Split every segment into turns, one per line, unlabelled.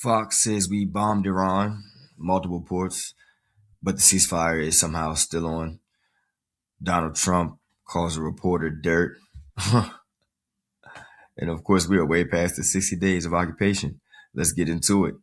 Fox says we bombed Iran, multiple ports, but the ceasefire is somehow still on. Donald Trump calls a reporter dirt. And of course, we are way past the 60 days of occupation. Let's get into it.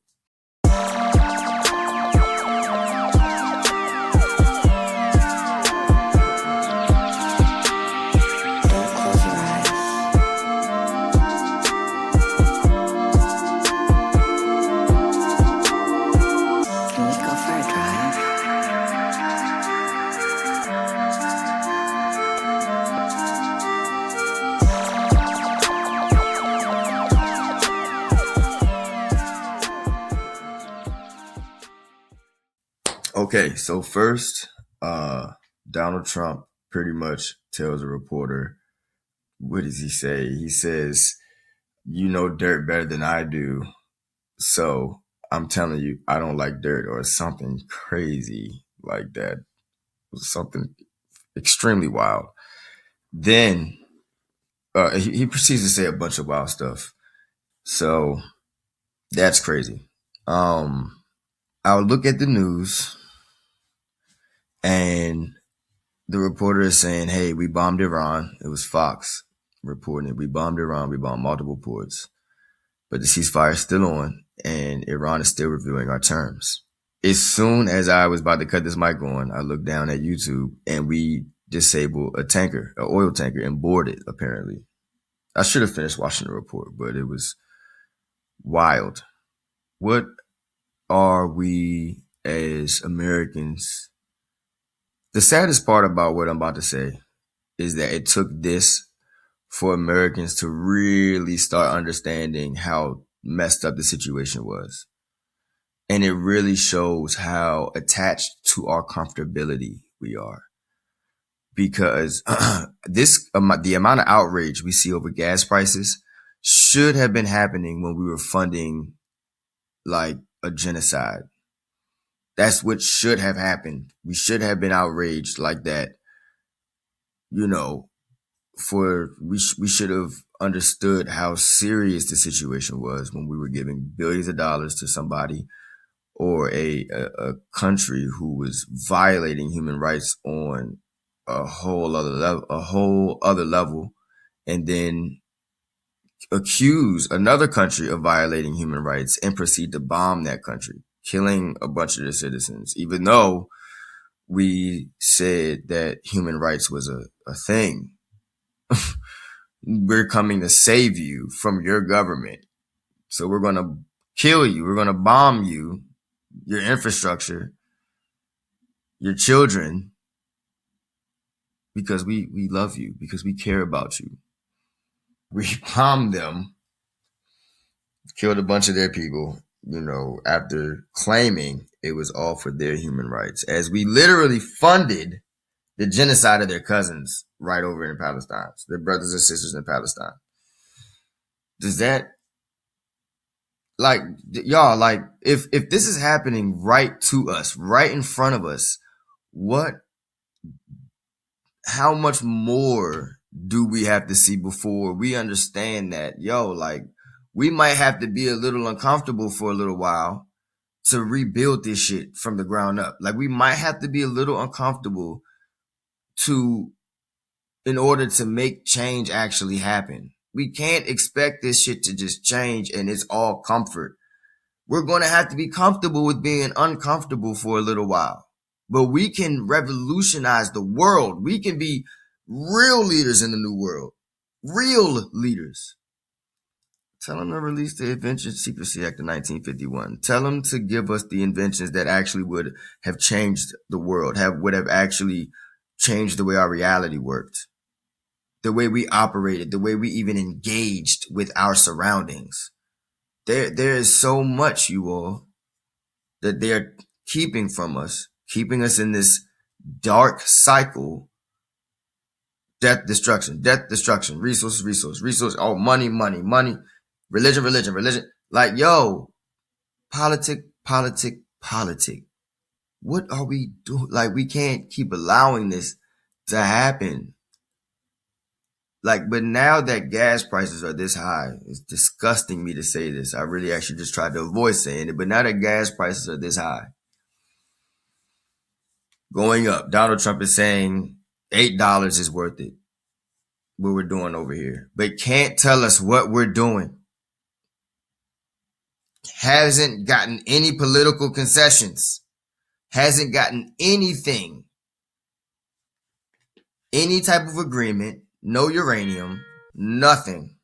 Okay, so first, Donald Trump pretty much tells a reporter, what does he say? He says, "You know dirt better than I do. So I'm telling you, I don't like dirt," or something crazy like that. Something extremely wild. Then he proceeds to say a bunch of wild stuff. So that's crazy. I'll look at the news and the reporter is saying, "Hey, we bombed Iran." It was Fox reporting it. "We bombed Iran. We bombed multiple ports, but the ceasefire is still on and Iran is still reviewing our terms." As soon as I was about to cut this mic on, I looked down at YouTube and we disabled a tanker, an oil tanker, and boarded, apparently. I should have finished watching the report, but it was wild. What are we as Americans? The saddest part about what I'm about to say is that it took this for Americans to really start understanding how messed up the situation was. And it really shows how attached to our comfortability we are. Because the amount of outrage we see over gas prices should have been happening when we were funding like a genocide. That's what should have happened. We should have been outraged like that. You know, we should have understood how serious the situation was when we were giving billions of dollars to somebody or a country who was violating human rights on a whole other level, and then accuse another country of violating human rights and proceed to bomb that country, killing a bunch of their citizens, even though we said that human rights was a thing. We're coming to save you from your government. So we're going to kill you. We're going to bomb you, your infrastructure, your children, because we love you, because we care about you. We bombed them, killed a bunch of their people, after claiming it was all for their human rights, as we literally funded the genocide of their cousins right over in Palestine, their brothers and sisters in Palestine. Does that, if this is happening right to us, right in front of us, how much more do we have to see before we understand that, we might have to be a little uncomfortable for a little while to rebuild this shit from the ground up. Like, we might have to be a little uncomfortable in order to make change actually happen. We can't expect this shit to just change and it's all comfort. We're going to have to be comfortable with being uncomfortable for a little while. But we can revolutionize the world. We can be real leaders in the new world. Real leaders. Tell them to release the Invention Secrecy Act of 1951. Tell them to give us the inventions that actually would have changed the world, would have actually changed the way our reality worked, the way we operated, the way we even engaged with our surroundings. There is so much, you all, that they're keeping from us, keeping us in this dark cycle. Death, destruction, resource. Oh, money. Religion. Like, politic. What are we doing? Like, we can't keep allowing this to happen. but now that gas prices are this high, it's disgusting me to say this. I really actually just tried to avoid saying it, but now that gas prices are this high, going up, Donald Trump is saying $8 is worth it, what we're doing over here, but can't tell us what we're doing. Hasn't gotten any political concessions, hasn't gotten anything, any type of agreement, no uranium, nothing.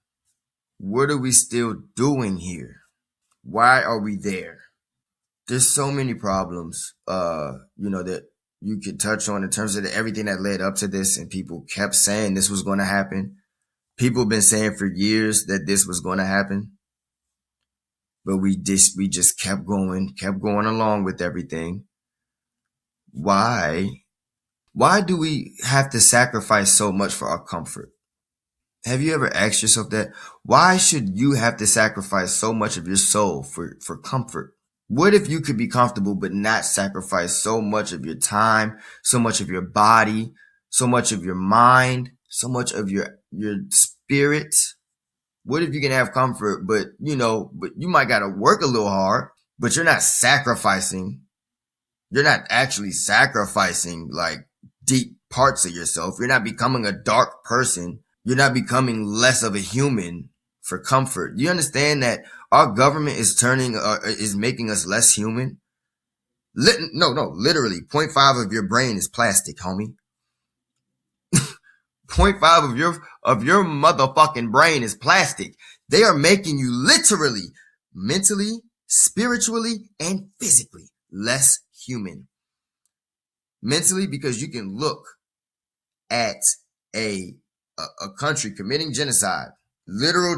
What are we still doing here? Why are we there? There's so many problems, that you could touch on in terms of everything that led up to this, and people kept saying this was going to happen. People have been saying for years that this was going to happen, but we just kept going along with everything. Why do we have to sacrifice so much for our comfort? Have you ever asked yourself that? Why should you have to sacrifice so much of your soul for comfort? What if you could be comfortable but not sacrifice so much of your time, so much of your body, so much of your mind, so much of your spirit? What if you can have comfort, but you might got to work a little hard, but you're not sacrificing. You're not actually sacrificing like deep parts of yourself. You're not becoming a dark person. You're not becoming less of a human for comfort. Do you understand that our government is making us less human? Literally 0.5 of your brain is plastic, homie. 0.5 of your motherfucking brain is plastic. They are making you literally, mentally, spiritually, and physically less human. Mentally, because you can look at a country committing genocide, literal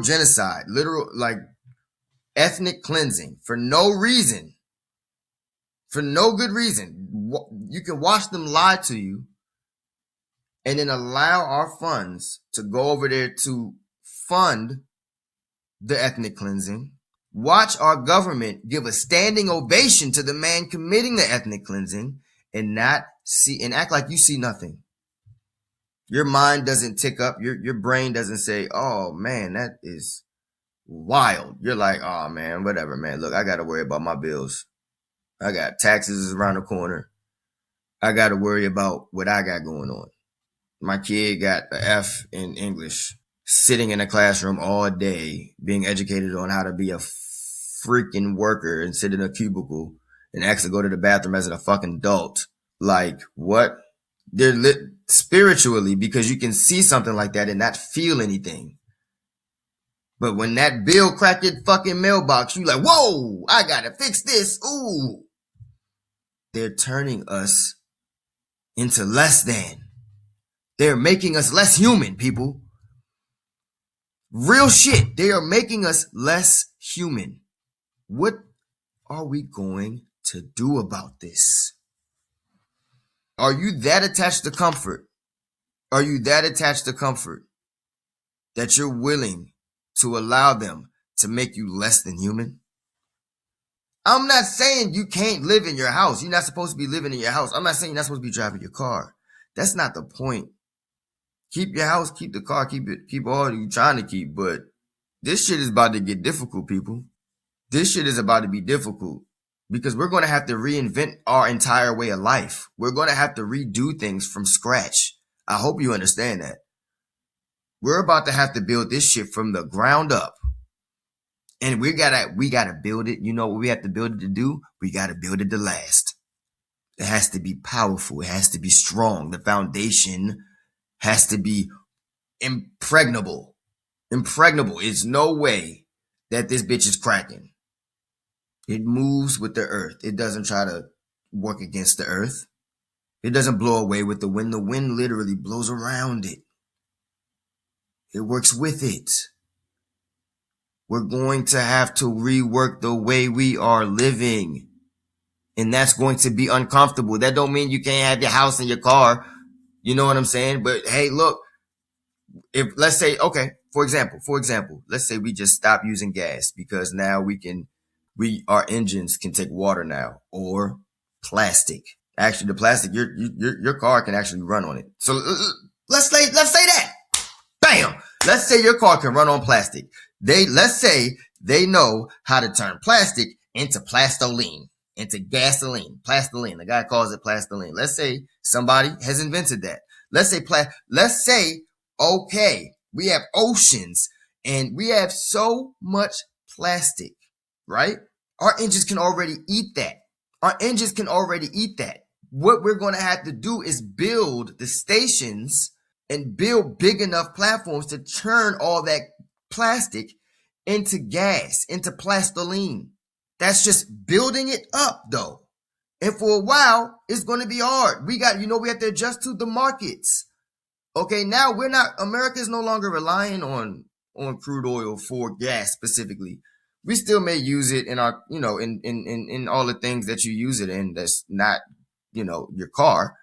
like ethnic cleansing for no reason, for no good reason. You can watch them lie to you and then allow our funds to go over there to fund the ethnic cleansing. Watch our government give a standing ovation to the man committing the ethnic cleansing and not see and act like you see nothing. Your mind doesn't tick up. Your brain doesn't say, oh man, that is wild. You're like, oh man, whatever, man. Look, I got to worry about my bills. I got taxes around the corner. I got to worry about what I got going on. My kid got an F in English, sitting in a classroom all day, being educated on how to be a freaking worker and sit in a cubicle and actually go to the bathroom as a fucking adult. Like, what? They're lit spiritually, because you can see something like that and not feel anything. But when that bill crack your fucking mailbox, you like, whoa, I gotta fix this. Ooh. They're turning us into less than. They're making us less human, people. Real shit. They are making us less human. What are we going to do about this? Are you that attached to comfort? Are you that attached to comfort that you're willing to allow them to make you less than human? I'm not saying you can't live in your house. You're not supposed to be living in your house. I'm not saying you're not supposed to be driving your car. That's not the point. Keep your house, keep the car, keep all you're trying to keep. But this shit is about to get difficult, people. This shit is about to be difficult because we're going to have to reinvent our entire way of life. We're going to have to redo things from scratch. I hope you understand that. We're about to have to build this shit from the ground up. And we gotta build it. You know what we have to build it to do? We gotta build it to last. It has to be powerful. It has to be strong. The foundation has to be impregnable. Impregnable. It's no way that this bitch is cracking. It moves with the earth. It doesn't try to work against the earth. It doesn't blow away with the wind. The wind literally blows around it. It works with it. We're going to have to rework the way we are living. And that's going to be uncomfortable. That don't mean you can't have your house and your car. You know what I'm saying? But hey, look, if let's say, okay, for example, let's say we just stop using gas because now our engines can take water now, or plastic. Actually, the plastic, your car can actually run on it. So let's say that. Bam! let's say your car can run on plastic. Let's say they know how to turn plastic into plastoline, into gasoline, plastoline. The guy calls it plastoline. Let's say somebody has invented that. Let's say, okay, we have oceans and we have so much plastic, right? Our engines can already eat that. What we're going to have to do is build the stations and build big enough platforms to turn all that plastic into gas, into plastoline. That's just building it up, though. And for a while, it's going to be hard. We have to adjust to the markets. Okay, now America is no longer relying on crude oil for gas specifically. We still may use it in our, in all the things that you use it in that's not, your car.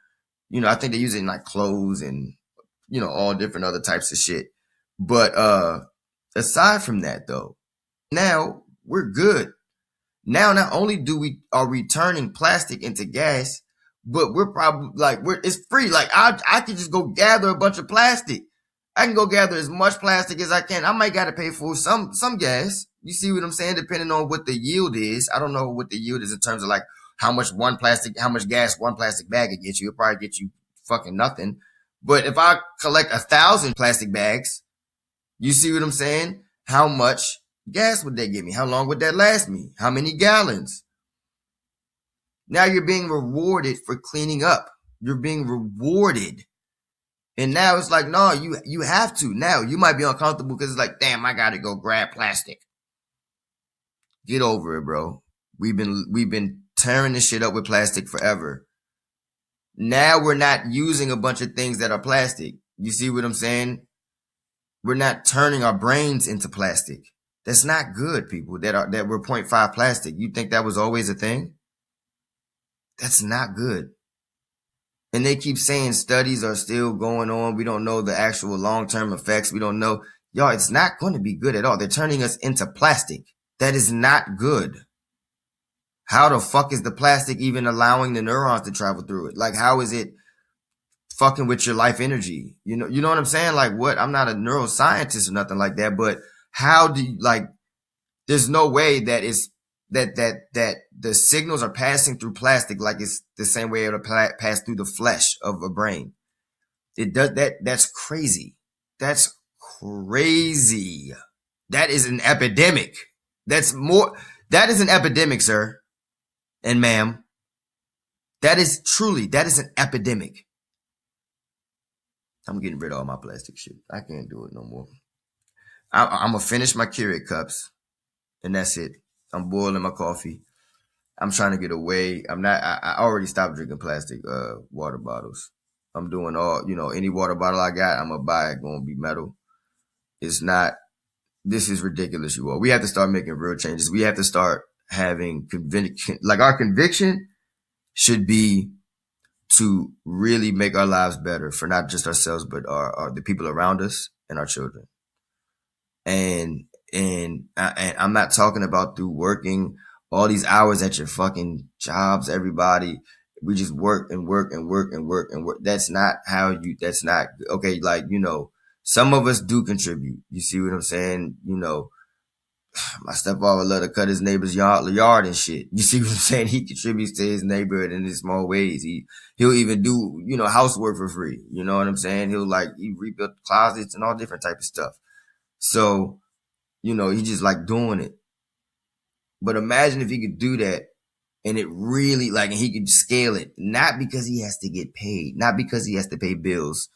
I think they use it in like clothes and, all different other types of shit. But aside from that, though, now we're good. Now, not only are we turning plastic into gas, but we're probably it's free. Like I could just go gather a bunch of plastic. I can go gather as much plastic as I can. I might got to pay for some gas. You see what I'm saying? Depending on what the yield is. I don't know what the yield is in terms of like how much gas one plastic bag would get you. It'll probably get you fucking nothing. But if I collect 1,000 plastic bags, you see what I'm saying? How much gas would that give me? How long would that last me? How many gallons? Now you're being rewarded for cleaning up. You're being rewarded. And now it's like, no, you have to. Now you might be uncomfortable because it's like, damn, I gotta go grab plastic. Get over it, bro. We've been tearing this shit up with plastic forever. Now we're not using a bunch of things that are plastic. You see what I'm saying? We're not turning our brains into plastic. That's not good, people that were 0.5 plastic. You think that was always a thing? That's not good. And they keep saying studies are still going on. We don't know the actual long-term effects. We don't know. Y'all, it's not going to be good at all. They're turning us into plastic. That is not good. How the fuck is the plastic even allowing the neurons to travel through it? Like, how is it fucking with your life energy? You know what I'm saying? Like, what? I'm not a neuroscientist or nothing like that, but how do you, like, there's no way that that the signals are passing through plastic like it's the same way it'll pass through the flesh of a brain. It does that. That's crazy. That's crazy. That is an epidemic. That is an epidemic, sir and ma'am. That is an epidemic. I'm getting rid of all my plastic shit. I can't do it no more. I'm going to finish my Keurig cups, and that's it. I'm boiling my coffee. I'm trying to get away. I already stopped drinking plastic water bottles. I'm doing any water bottle I got, I'm going to buy it, going to be metal. This is ridiculous, you all. We have to start making real changes. We have to start having conviction. Like, our conviction should be to really make our lives better for not just ourselves, but the people around us and our children. And I'm not talking about through working all these hours at your fucking jobs, everybody. We just work and work and work and work and work. That's not okay. Like, some of us do contribute. You see what I'm saying? My stepfather loved to cut his neighbor's yard and shit. You see what I'm saying? He contributes to his neighborhood in small ways. He'll even do, housework for free. You know what I'm saying? He rebuilt closets and all different type of stuff. So, he just like doing it. But imagine if he could do that and it really and he could scale it, not because he has to get paid, not because he has to pay bills,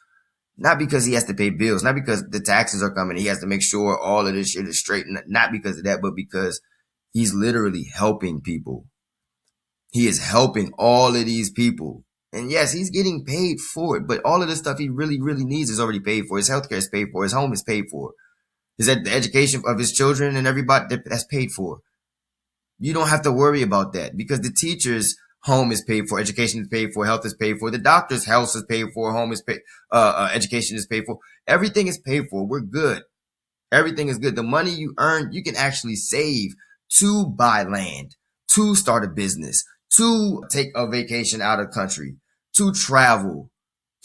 not because the taxes are coming. He has to make sure all of this shit is straight. Not because of that, but because he's literally helping people. He is helping all of these people. And yes, he's getting paid for it, but all of the stuff he really, really needs is already paid for. His healthcare is paid for. His home is paid for. The education of his children and everybody, that's paid for. You don't have to worry about that because the teacher's home is paid for, education is paid for, health is paid for, the doctor's health is paid for, home is paid, education is paid for. Everything is paid for. We're good. Everything is good. The money you earn, you can actually save to buy land, to start a business, to take a vacation out of country, to travel,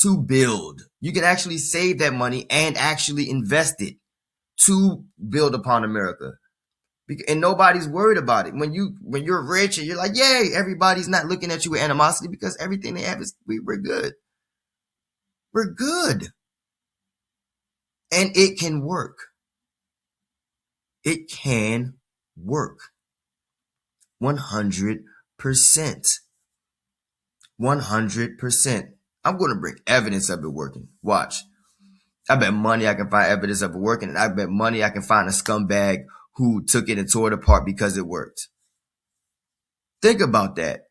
to build. You can actually save that money and actually invest it to build upon America. And nobody's worried about it. When you're rich and you're like, yay, everybody's not looking at you with animosity because everything they have is, we're good. We're good. And it can work. It can work. 100%. 100%. I'm going to bring evidence of it working. Watch. I bet money I can find evidence of it working, and I bet money I can find a scumbag who took it and tore it apart because it worked. Think about that.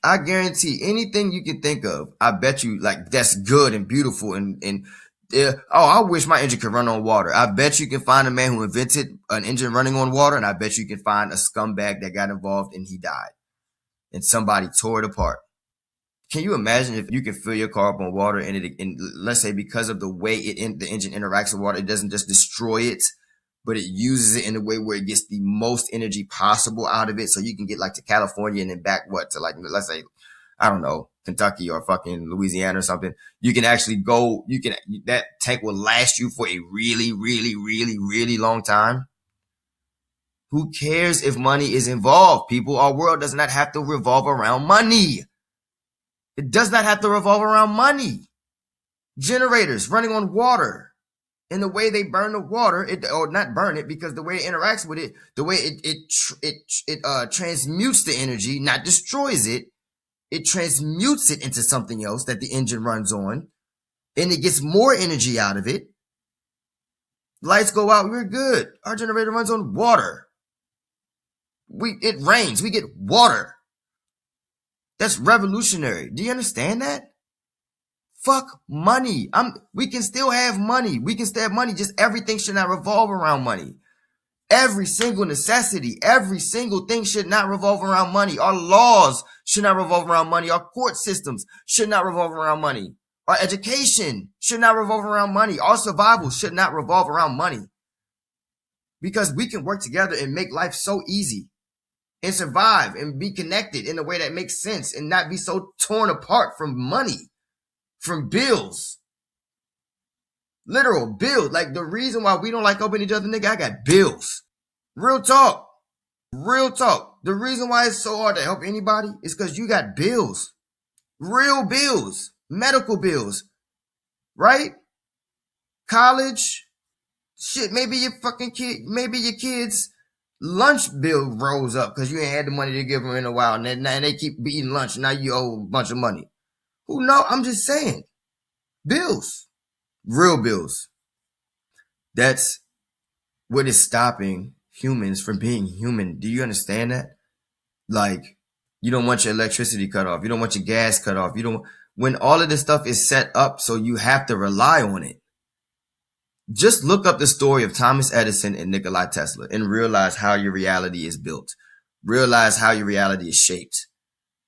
I guarantee anything you can think of, I bet you, like, that's good and beautiful and I wish my engine could run on water. I bet you can find a man who invented an engine running on water, and I bet you can find a scumbag that got involved and he died. And somebody tore it apart. Can you imagine if you can fill your car up on water and let's say because of the way the engine interacts with water, it doesn't just destroy it, but it uses it in a way where it gets the most energy possible out of it, so you can get like to California and then back to like, let's say, I don't know, Kentucky or fucking Louisiana or something. You can actually go, that tank will last you for a really, really, really, really long time. Who cares if money is involved, people? Our world does not have to revolve around money. It does not have to revolve around money. Generators running on water, and the way they burn the water, or not burn it, because the way it interacts with it, the way it transmutes the energy, not destroys it. It transmutes it into something else that the engine runs on, and it gets more energy out of it. Lights go out, we're good. Our generator runs on water. It rains, we get water. That's revolutionary. Do you understand that? Fuck money. We can still have money. We can still have money. Just everything should not revolve around money. Every single necessity, every single thing should not revolve around money. Our laws should not revolve around money. Our court systems should not revolve around money. Our education should not revolve around money. Our survival should not revolve around money. Because we can work together and make life so easy and survive and be connected in a way that makes sense and not be so torn apart from money, from bills. Literal bills. Like, the reason why we don't like helping each other, nigga, I got bills. Real talk. Real talk. The reason why it's so hard to help anybody is because you got bills. Real bills. Medical bills. Right? College. Shit, maybe your kids' lunch bill rolls up because you ain't had the money to give them in a while, and they keep eating lunch, and now you owe a bunch of money. Who knows? I'm just saying. Bills. Real bills. That's what is stopping humans from being human. Do you understand that? Like, you don't want your electricity cut off. You don't want your gas cut off. When all of this stuff is set up so you have to rely on it. Just look up the story of Thomas Edison and Nikola Tesla and realize how your reality is built. Realize how your reality is shaped.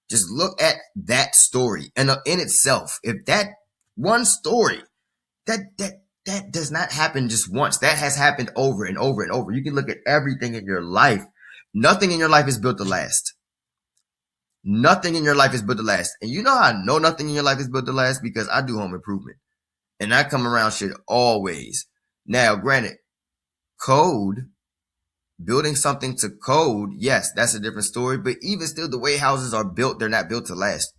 Just look at that story. And in itself, if that one story, that does not happen just once. That has happened over and over and over. You can look at everything in your life. Nothing in your life is built to last. Nothing in your life is built to last. And you know how I know nothing in your life is built to last? Because I do home improvement. And I come around shit always. Now, granted, code, building something to code, yes, that's a different story. But even still, the way houses are built, they're not built to last.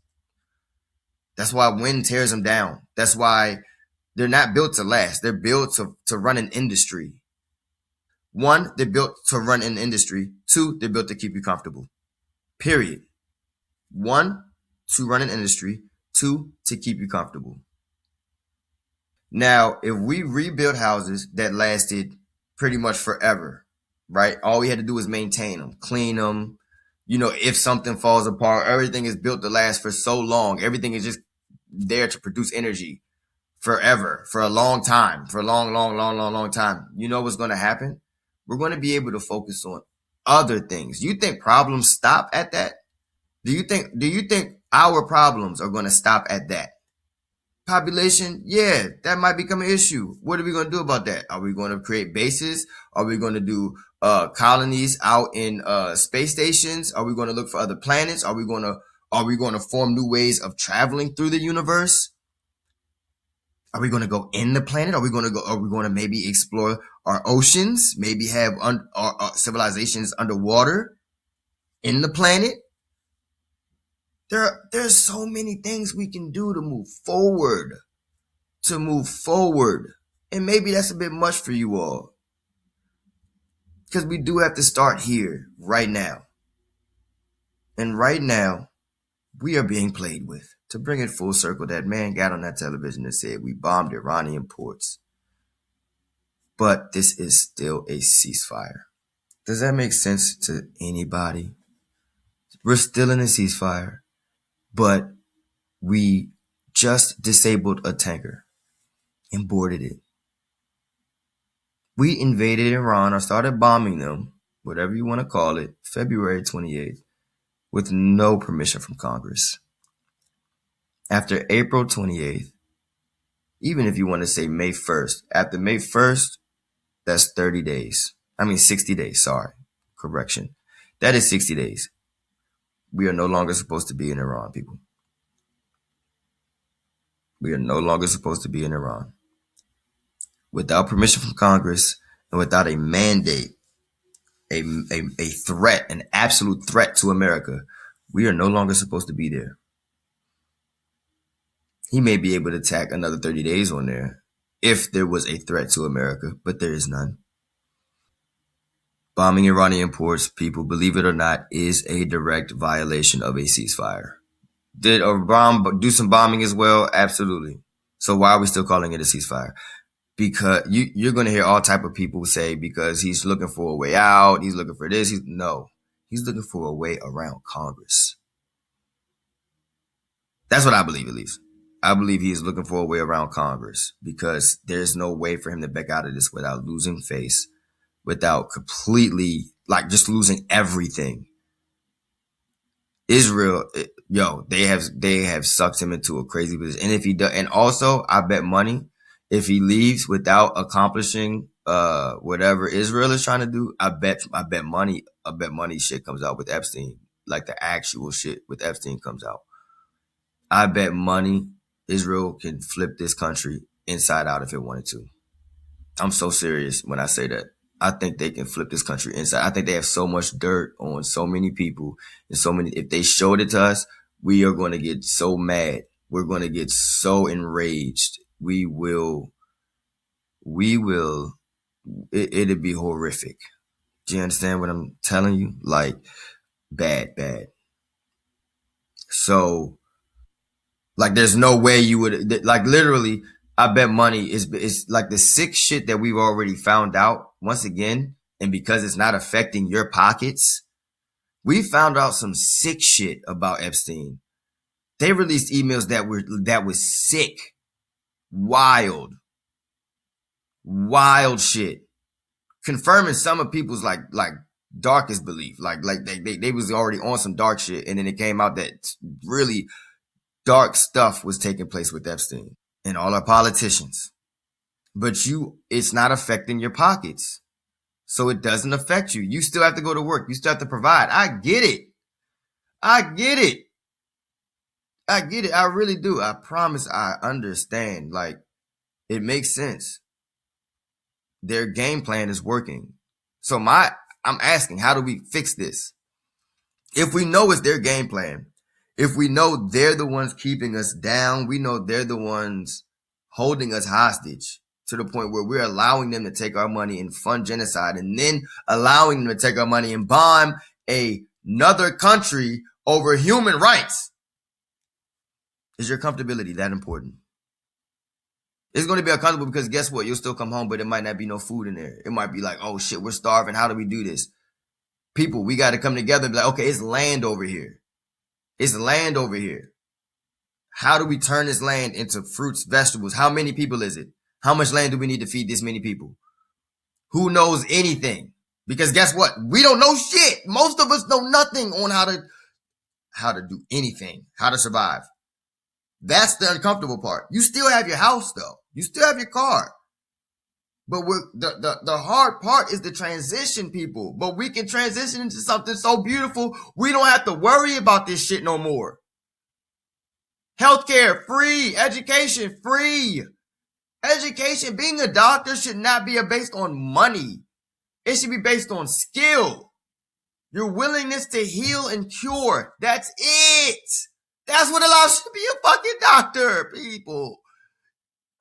That's why wind tears them down. That's why they're not built to last. They're built to run an industry. One, they're built to run an industry. Two, they're built to keep you comfortable. Period. One, to run an industry. Two, to keep you comfortable. Now, if we rebuilt houses that lasted pretty much forever, right? All we had to do was maintain them, clean them. You know, if something falls apart, everything is built to last for so long. Everything is just there to produce energy forever, for a long time, for a long time. You know what's going to happen? We're going to be able to focus on other things. You think problems stop at that? Do you think our problems are going to stop at that? Population, yeah, that might become an issue. What are we going to do about that? Are we going to create bases? Are we going to do colonies out in space stations? Are we going to look for other planets? Are we going to Are we going to form new ways of traveling through the universe? Are we going to go in the planet? Are we going to maybe explore our oceans? Maybe have our civilizations underwater in the planet? There's so many things we can do to move forward. And maybe that's a bit much for you all. Because we do have to start here, right now. And right now, we are being played with. To bring it full circle, that man got on that television and said, we bombed Iranian ports. But this is still a ceasefire. Does that make sense to anybody? We're still in a ceasefire, but we just disabled a tanker and boarded it. We invaded Iran or started bombing them, whatever you want to call it, February 28th, with no permission from Congress. After April 28th, even if you want to say May 1st, after May 1st, that's 30 days. 60 days, sorry. Correction. That is 60 days. We are no longer supposed to be in Iran, people. We are no longer supposed to be in Iran. Without permission from Congress and without a mandate, a threat, an absolute threat to America, we are no longer supposed to be there. He may be able to tack another 30 days on there if there was a threat to America, but there is none. Bombing Iranian ports, people, believe it or not, is a direct violation of a ceasefire. Did Iran do some bombing as well? Absolutely. So why are we still calling it a ceasefire? Because you're going to hear all type of people say because he's looking for a way out, he's looking for this. No, he's looking for a way around Congress. That's what I believe, at least. I believe he is looking for a way around Congress because there's no way for him to back out of this without losing face, without completely, just losing everything. Israel, they have sucked him into a crazy position. And if he does, and also I bet money, if he leaves without accomplishing whatever Israel is trying to do, I bet money shit comes out with Epstein. Like the actual shit with Epstein comes out. I bet money Israel can flip this country inside out if it wanted to. I'm so serious when I say that. I think they can flip this country inside. I think they have so much dirt on so many people and so many. If they showed it to us, we are going to get so mad. We're going to get so enraged. It'll be horrific. Do you understand what I'm telling you? Like bad. So there's no way you would literally. I bet money it's like the sick shit that we've already found out once again. And because it's not affecting your pockets, we found out some sick shit about Epstein. They released emails that was sick, wild shit, confirming some of people's like darkest belief. They was already on some dark shit. And then it came out that really dark stuff was taking place with Epstein and all our politicians. But it's not affecting your pockets. So it doesn't affect you. You still have to go to work. You still have to provide. I get it. I really do. I promise I understand. It makes sense. Their game plan is working. So I'm asking, how do we fix this? If we know it's their game plan, if we know they're the ones keeping us down, we know they're the ones holding us hostage to the point where we're allowing them to take our money and fund genocide and then allowing them to take our money and bomb another country over human rights. Is your comfortability that important? It's going to be uncomfortable because guess what? You'll still come home, but it might not be no food in there. It might be like, oh shit, we're starving. How do we do this? People, we got to come together and be like, okay, it's land over here. It's land over here. How do we turn this land into fruits, vegetables? How many people is it? How much land do we need to feed this many people? Who knows anything? Because guess what? We don't know shit. Most of us know nothing on how to do anything, how to survive. That's the uncomfortable part. You still have your house though. You still have your car. But the hard part is the transition, people. But we can transition into something so beautiful, we don't have to worry about this shit no more. Healthcare, free. Education, free. Education, being a doctor should not be based on money. It should be based on skill. Your willingness to heal and cure. That's it. That's what allows you to be a fucking doctor, people.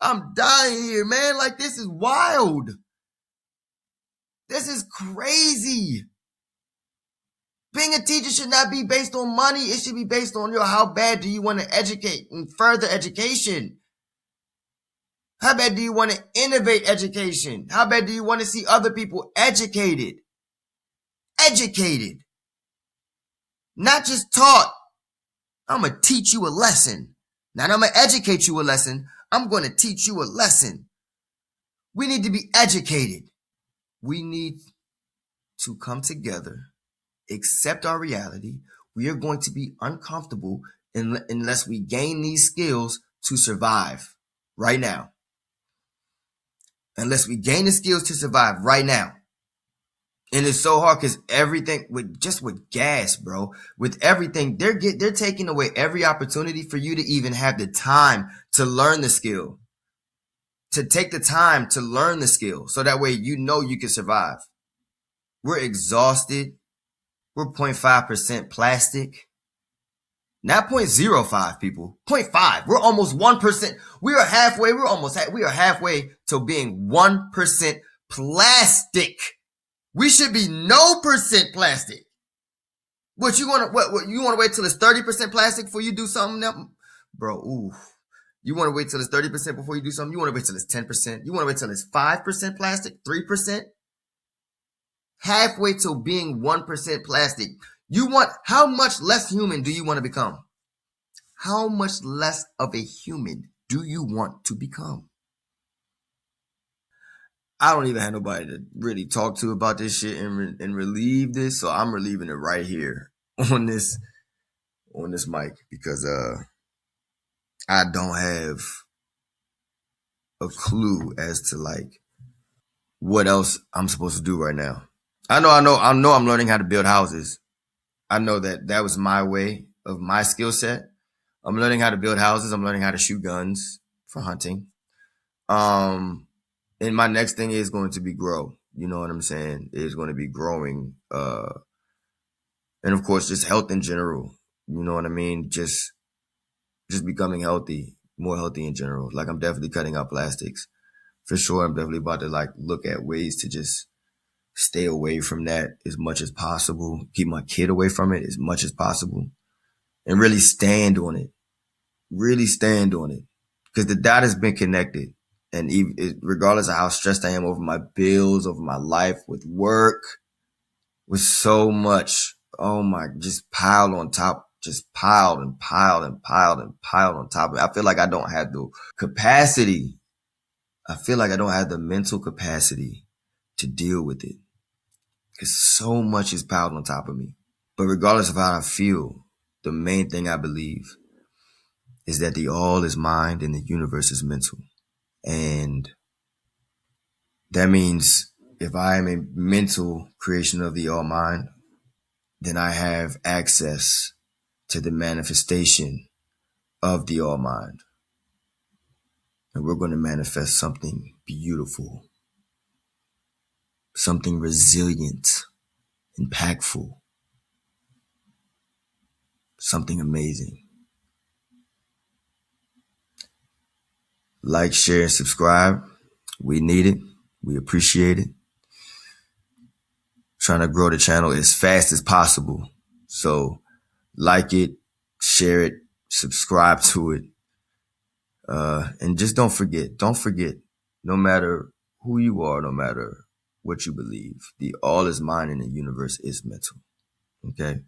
I'm dying here, man. Like, this is wild. This is crazy. Being a teacher should not be based on money. It should be based on how bad do you want to educate and further education. How bad do you want to innovate education? How bad do you want to see other people educated? Educated. Not just taught. I'm going to teach you a lesson. Not I'm going to educate you a lesson. I'm going to teach you a lesson. We need to be educated. We need to come together, accept our reality. We are going to be uncomfortable unless we gain these skills to survive right now. Unless we gain the skills to survive right now. And it's so hard because everything with gas, bro, with everything, they're taking away every opportunity for you to even have the time to learn the skill, to take the time to learn the skill. So that way, you know, you can survive. We're exhausted. We're 0.5% plastic. Not 0.05 people, 0.5. We're almost 1%. We are halfway. We are halfway to being 1% plastic. We should be no percent plastic. What you want to wait till it's 30% plastic before you do something else? Bro, ooh. You want to wait till it's 30% before you do something? You want to wait till it's 10%? You want to wait till it's 5% plastic? 3%? Halfway to being 1% plastic. How much less human do you want to become? How much less of a human do you want to become? I don't even have nobody to really talk to about this shit and relieve this, so I'm relieving it right here on this mic because I don't have a clue as to like what else I'm supposed to do right now. I know I'm learning how to build houses. I know that was my way of my skill set. I'm learning how to build houses. I'm learning how to shoot guns for hunting. And my next thing is going to be grow. You know what I'm saying? It's going to be growing. And of course, just health in general. You know what I mean? Just becoming healthy, more healthy in general. Like, I'm definitely cutting out plastics. For sure, I'm definitely about to like look at ways to just stay away from that as much as possible. Keep my kid away from it as much as possible. And really stand on it. Really stand on it. Because the dot has been connected. And even, regardless of how stressed I am over my bills, over my life, with work, with so much, just piled on top, just piled and piled and piled and piled on top of it. I feel like I don't have the capacity. I feel like I don't have the mental capacity to deal with it. Because so much is piled on top of me. But regardless of how I feel, the main thing I believe is that the all is mind and the universe is mental. And that means if I am a mental creation of the all mind, then I have access to the manifestation of the all mind. And we're going to manifest something beautiful, something resilient, impactful, something amazing. Like, share, and subscribe. We need it. We appreciate it. Trying to grow the channel as fast as possible. So like it, share it, subscribe to it. And just don't forget, no matter who you are, no matter what you believe, the all is mind and the universe is mental. Okay?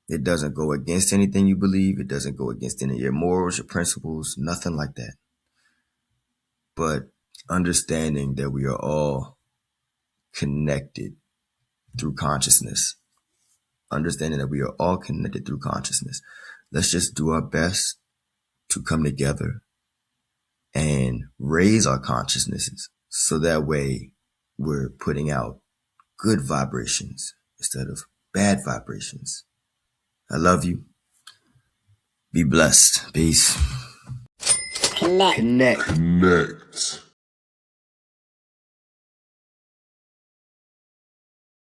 It doesn't go against anything you believe. It doesn't go against any of your morals, your principles, nothing like that. But understanding that we are all connected through consciousness. Understanding that we are all connected through consciousness. Let's just do our best to come together and raise our consciousnesses so that way we're putting out good vibrations instead of bad vibrations. I love you. Be blessed. Peace.
Konekt.